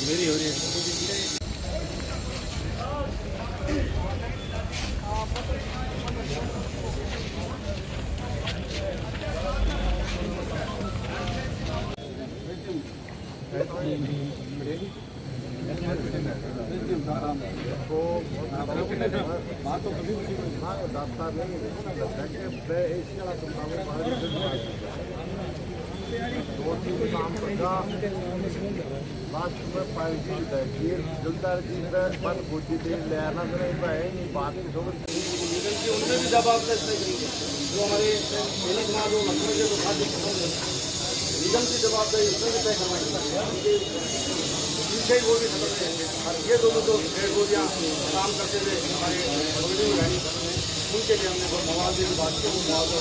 मेरी हो रही है। लास्ट में पार्टी जुलदार जी पर पूछी थी लेना तो नहीं पाए बात की खबर उनमें भी दबाव जो हमारे जो लखनऊ के तो खाद्य निगम की जवाबदारी उसमें भी तय करवाई वो भी खत्म रहेंगे। और ये दोनों जो डेढ़ गोलियाँ काम करते थे हमारे उनके लिए हमने मुआवजे की बात की, वो मुआवजा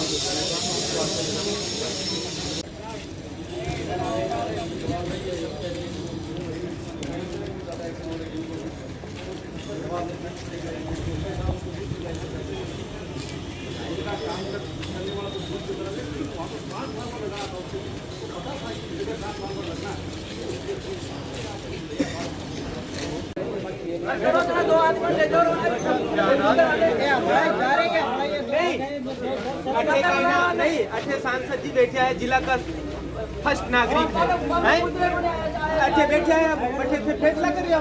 नहीं अच्छे सांसद जी बैठे हैं, जिला का फर्स्ट नागरिक है, अच्छे बैठे हैं, अच्छे से फैसला करिए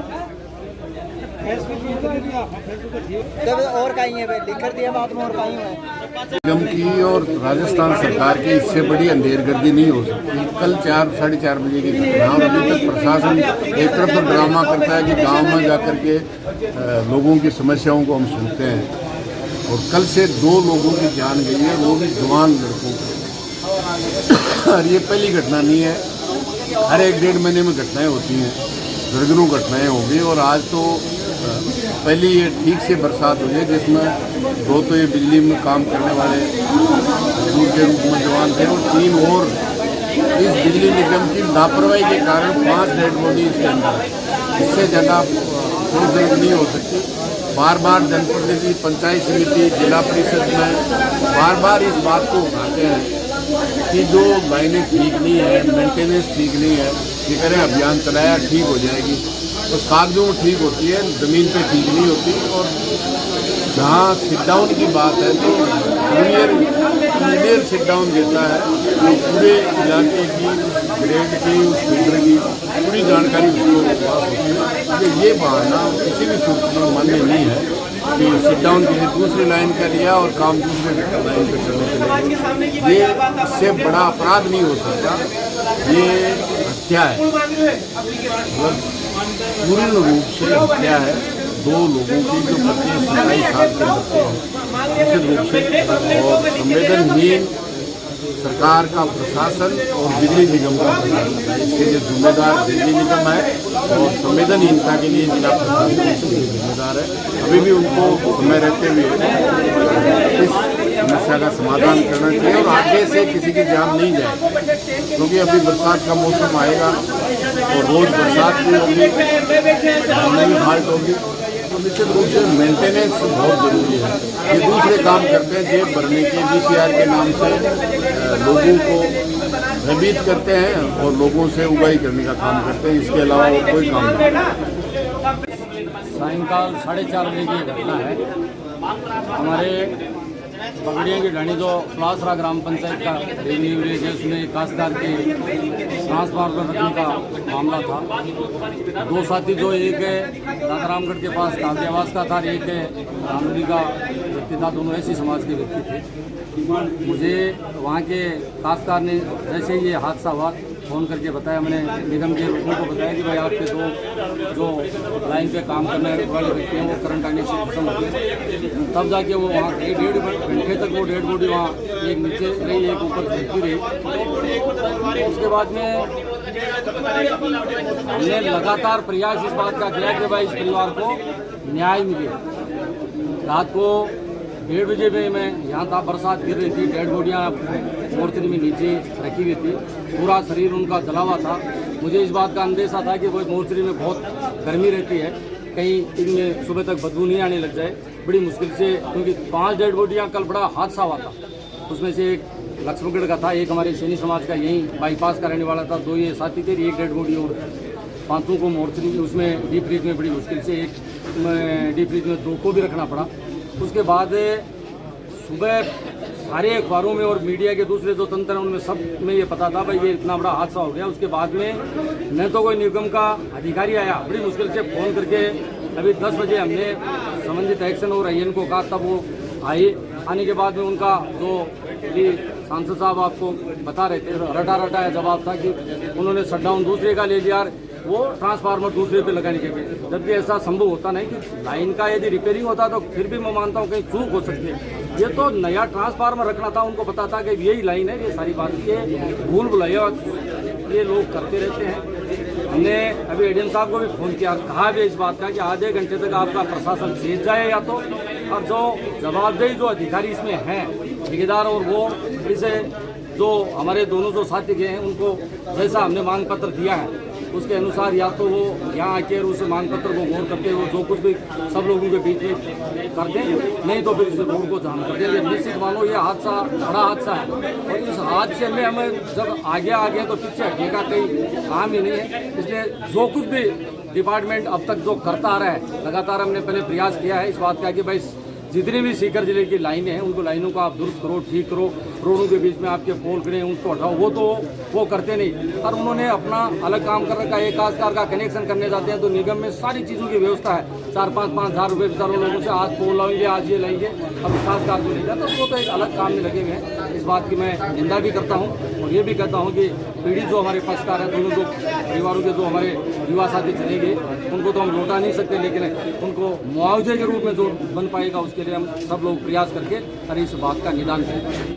और कहीं है लिख कर दिया बात में और कहीं है। निगम की और राजस्थान सरकार की इससे बड़ी अंधेरगर्दी नहीं हो सकती। कल 4-4:30 बजे की घटना और अभी तक प्रशासन एक तरफ तो ड्रामा करता है कि गांव में जाकर के लोगों की समस्याओं को हम सुनते हैं, और कल से 2 लोगों की जान गई है, वो भी जवान लड़कों की। और ये पहली घटना नहीं है, हर 1-1.5 महीने में घटनाएं होती हैं, दर्जनों घटनाएं होंगी। और आज तो पहली ये ठीक से बरसात हुई है जिसमें 2 तो ये बिजली में काम करने वाले मजदूर के रूप में जवान थे, और 3 और इस बिजली निगम की लापरवाही के कारण 5 डेड बॉडी इसके अंदर है। इससे ज़्यादा कोई जरूरत नहीं हो सकती। बार बार जनप्रतिनिधि, पंचायत समिति, जिला परिषद में बार बार इस बात को उठाते हैं कि जो लाइनें ठीक नहीं है, मेंटेनेंस ठीक नहीं है, ये करें अभियान चलाया ठीक हो जाएगी, तो कागजों में ठीक होती है, ज़मीन पे ठीक नहीं होती। और जहाँ सिट डाउन की बात है तो इंजीनियर सिट डाउन देता है, तो पूरे इलाके की ग्रेड की, उस फील्डर की पूरी जानकारी उसको पास होती है। ये बहाना किसी भी सूत्र में मान्य नहीं है कि सिट डाउन किसी दूसरी लाइन का लिया और काम दूसरे लाइन पर करने के लिए। ये इससे बड़ा अपराध नहीं हो सकता, ये हत्या है, मतलब पूर्ण रूप से हत्या है। 2 लोगों की जो 25-27 साल के बच्चे हैं निश्चित रूप से, और संवेदनहीन सरकार का प्रशासन और बिजली निगम का प्रशासन है, इसके लिए जिम्मेदार बिजली निगम है, और संवेदनहीनता के लिए जिला प्रशासन इसके लिए जिम्मेदार है। अभी भी उनको समय रहते हुए इस समस्या का समाधान करना चाहिए, और आगे से किसी की जान नहीं जाए, क्योंकि अभी बरसात का मौसम आएगा और रोज बरसात भी होगी, भी फाल्ट होगी, तो निश्चित रूप से मेंटेनेंस बहुत ज़रूरी है। ये दूसरे काम करते हैं, जेब भरने के DCR के नाम से लोगों को भयभीत करते हैं और लोगों से उगाही करने का काम करते हैं, इसके अलावा वो कोई काम नहीं। सायंकाल 4:30 बजे की घटना है। हमारे पगड़िया की ढाणी जो पलासरा ग्राम पंचायत का रेवन्यू विलेज है, उसमें काश्तकार के ट्रांसफार्मर रखने का मामला था। 2 साथी, जो एक है दादारामगढ़ के पास काव्यावास का था, एक है रामपुरी का व्यक्ति था, दोनों ऐसी समाज के व्यक्ति थे। मुझे वहाँ के काश्तकार ने जैसे ये हादसा हुआ फ़ोन करके बताया, मैंने निगम के लोगों को बताया कि भाई आपके 2 जो लाइन पे काम करने वाले व्यक्ति हैं वो करंट आने से खत्म हो गए। तब जाके वो वहाँ 1.5 घंटे तक वो डेड बॉडी वहाँ एक नीचे रही, एक ऊपर झुकी रही। उसके बाद में हमने लगातार प्रयास इस बात का किया कि भाई इस परिवार को न्याय मिले। रात को 1:30 बजे में मैं यहाँ था, बरसात गिर रही थी, डेड बॉडियाँ मोर्चरी में नीचे रखी हुई थी, पूरा शरीर उनका जला हुआ था। मुझे इस बात का अंदेशा था कि वो मोर्चरी में बहुत गर्मी रहती है, कहीं इनमें सुबह तक बदबू नहीं आने लग जाए। बड़ी मुश्किल से, क्योंकि 5 डेड बॉडियाँ कल बड़ा हादसा हुआ था, उसमें से एक लक्ष्मणगढ़ का था, एक हमारे सैनी समाज का यहीं बाईपास का रहने वाला था, 2 ये साथी थे, एक डेड बॉडी और 5 को मोर्चरी उसमें डीप फ्रीज में बड़ी मुश्किल से, एक डीप फ्रीज में 2 को भी रखना पड़ा। उसके बाद सुबह सारे अखबारों में और मीडिया के दूसरे जो तंत्र हैं उनमें सब में ये पता था भाई ये इतना बड़ा हादसा हो गया। उसके बाद में न तो कोई निगम का अधिकारी आया, बड़ी मुश्किल से फ़ोन करके अभी 10 बजे हमने संबंधित एक्शन और आईएन को कहा, तब वो आए। आने के बाद में उनका जो भी सांसद साहब आपको बता रहे थे, रटा जवाब था कि उन्होंने शटडाउन दूसरे का ले लिया, वो ट्रांसफार्मर दूसरे पे लगाने के लिए, जबकि ऐसा संभव होता नहीं कि लाइन का यदि रिपेयरिंग होता तो फिर भी मैं मानता हूँ कहीं चूक हो सकती है। ये तो नया ट्रांसफार्मर रखना था, उनको पता था कि यही लाइन है, ये सारी बात ये भूल भुलैया ये लोग करते रहते हैं। हमने अभी एडीएम साहब को भी फ़ोन किया, कहा भी इस बात का कि आधे घंटे तक आपका प्रशासन सीध जाए या तो, और जो जवाबदेही जो अधिकारी इसमें हैं ठेकेदार और वो इसे जो हमारे दोनों जो साथी गए हैं उनको जैसा हमने मांग पत्र दिया है उसके अनुसार या तो वो यहाँ आके उस मांग पत्र को गौर करते वो जो कुछ भी सब लोगों के बीच में कर दें, नहीं तो फिर इस रोड को जाम कर देंगे। निश्चित मानो ये हादसा बड़ा हादसा है, और इस हादसे में हमें जब आगे तो पीछे हटने का कोई काम ही नहीं है। इसलिए जो कुछ भी डिपार्टमेंट अब तक जो करता आ रहा है, लगातार हमने पहले प्रयास किया है इस बात का कि भाई जितनी भी सीकर जिले की लाइनें हैं उनको लाइनों को आप दुरुस्त करो, ठीक करो, रोडों के बीच में आपके पोल खड़े हैं उनको हटाओ, वो करते नहीं। और उन्होंने अपना अलग काम कर रखा है, एक खासकार का कनेक्शन करने जाते हैं तो निगम में सारी चीज़ों की व्यवस्था है, 4-5 हज़ार रुपये बेचारों लोगों से आज पोल लाएंगे, आज ये लाएंगे, अब खासकार को नहीं जाता, वो तो एक अलग काम में लगे हुए हैं। इस बात की मैं निंदा भी करता हूँ और ये भी कहता हूँ कि पीड़ित जो हमारे पक्षकार हैं, दोनों जो परिवारों के जो हमारे युवा साथी चले गए उनको तो हम लौटा नहीं सकते, लेकिन उनको मुआवजे के रूप में जो बन पाएगा उसके लिए हम सब लोग प्रयास करके और इस बात का निदान करें।